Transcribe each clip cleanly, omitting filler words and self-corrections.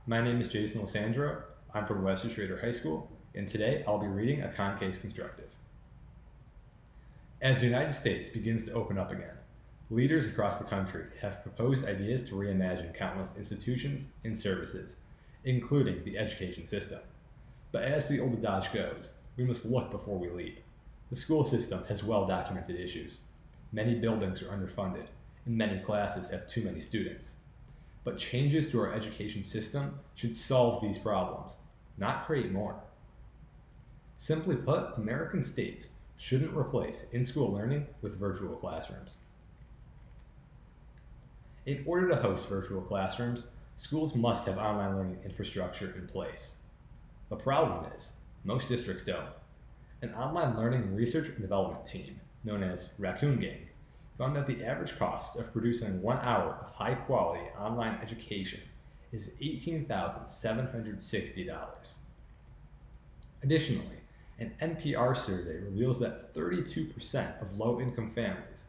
My name is Jason Lisciandro. I'm from Webster Schrader High School, and today I'll be reading A Concase Constructive. As the United States begins to open up again, leaders across the country have proposed ideas to reimagine countless institutions and services, including the education system. But as the old adage goes, we must look before we leap. The school system has well-documented issues. Many buildings are underfunded, and many classes have too many students. But changes to our education system should solve these problems, not create more. Simply put, American states shouldn't replace in-school learning with virtual classrooms. In order to host virtual classrooms, schools must have online learning infrastructure in place. The problem is, most districts don't. An online learning research and development team, known as Raccoon Gang, found that the average cost of producing 1 hour of high-quality online education is $18,760. Additionally, an NPR survey reveals that 32% of low-income families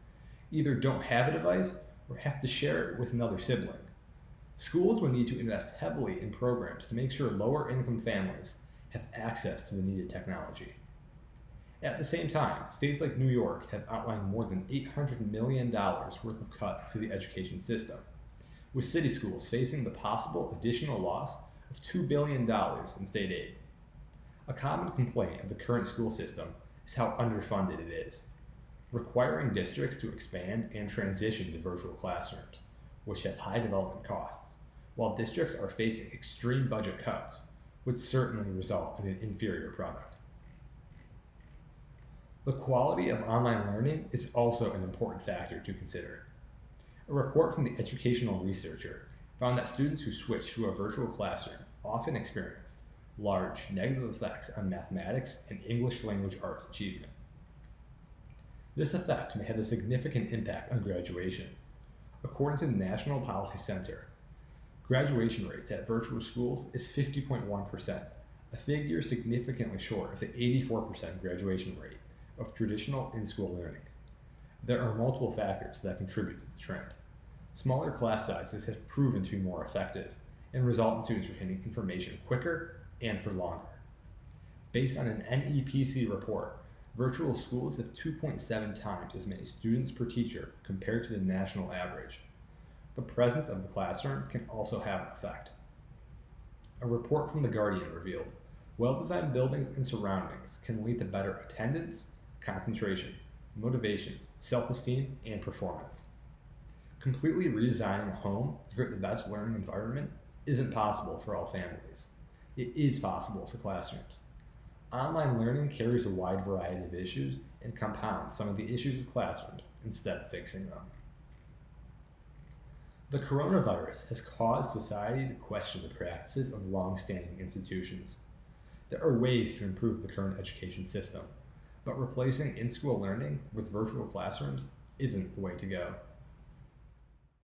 either don't have a device or have to share it with another sibling. Schools would need to invest heavily in programs to make sure lower-income families have access to the needed technology. At the same time, states like New York have outlined more than $800 million worth of cuts to the education system, with city schools facing the possible additional loss of $2 billion in state aid. A common complaint of the current school system is how underfunded it is, requiring districts to expand and transition to virtual classrooms, which have high development costs, while districts are facing extreme budget cuts, would certainly result in an inferior product. The quality of online learning is also an important factor to consider. A report from the Educational Researcher found that students who switched to a virtual classroom often experienced large negative effects on mathematics and English language arts achievement. This effect may have a significant impact on graduation. According to the National Policy Center, graduation rates at virtual schools is 50.1%, a figure significantly short of the 84% graduation rate of traditional in-school learning. There are multiple factors that contribute to the trend. Smaller class sizes have proven to be more effective and result in students retaining information quicker and for longer. Based on an NEPC report, virtual schools have 2.7 times as many students per teacher compared to the national average. The presence of the classroom can also have an effect. A report from The Guardian revealed well-designed buildings and surroundings can lead to better attendance, concentration, motivation, self-esteem, and performance. Completely redesigning a home to create the best learning environment isn't possible for all families. It is possible for classrooms. Online learning carries a wide variety of issues and compounds some of the issues of classrooms instead of fixing them. The coronavirus has caused society to question the practices of long-standing institutions. There are ways to improve the current education system, but replacing in-school learning with virtual classrooms isn't the way to go.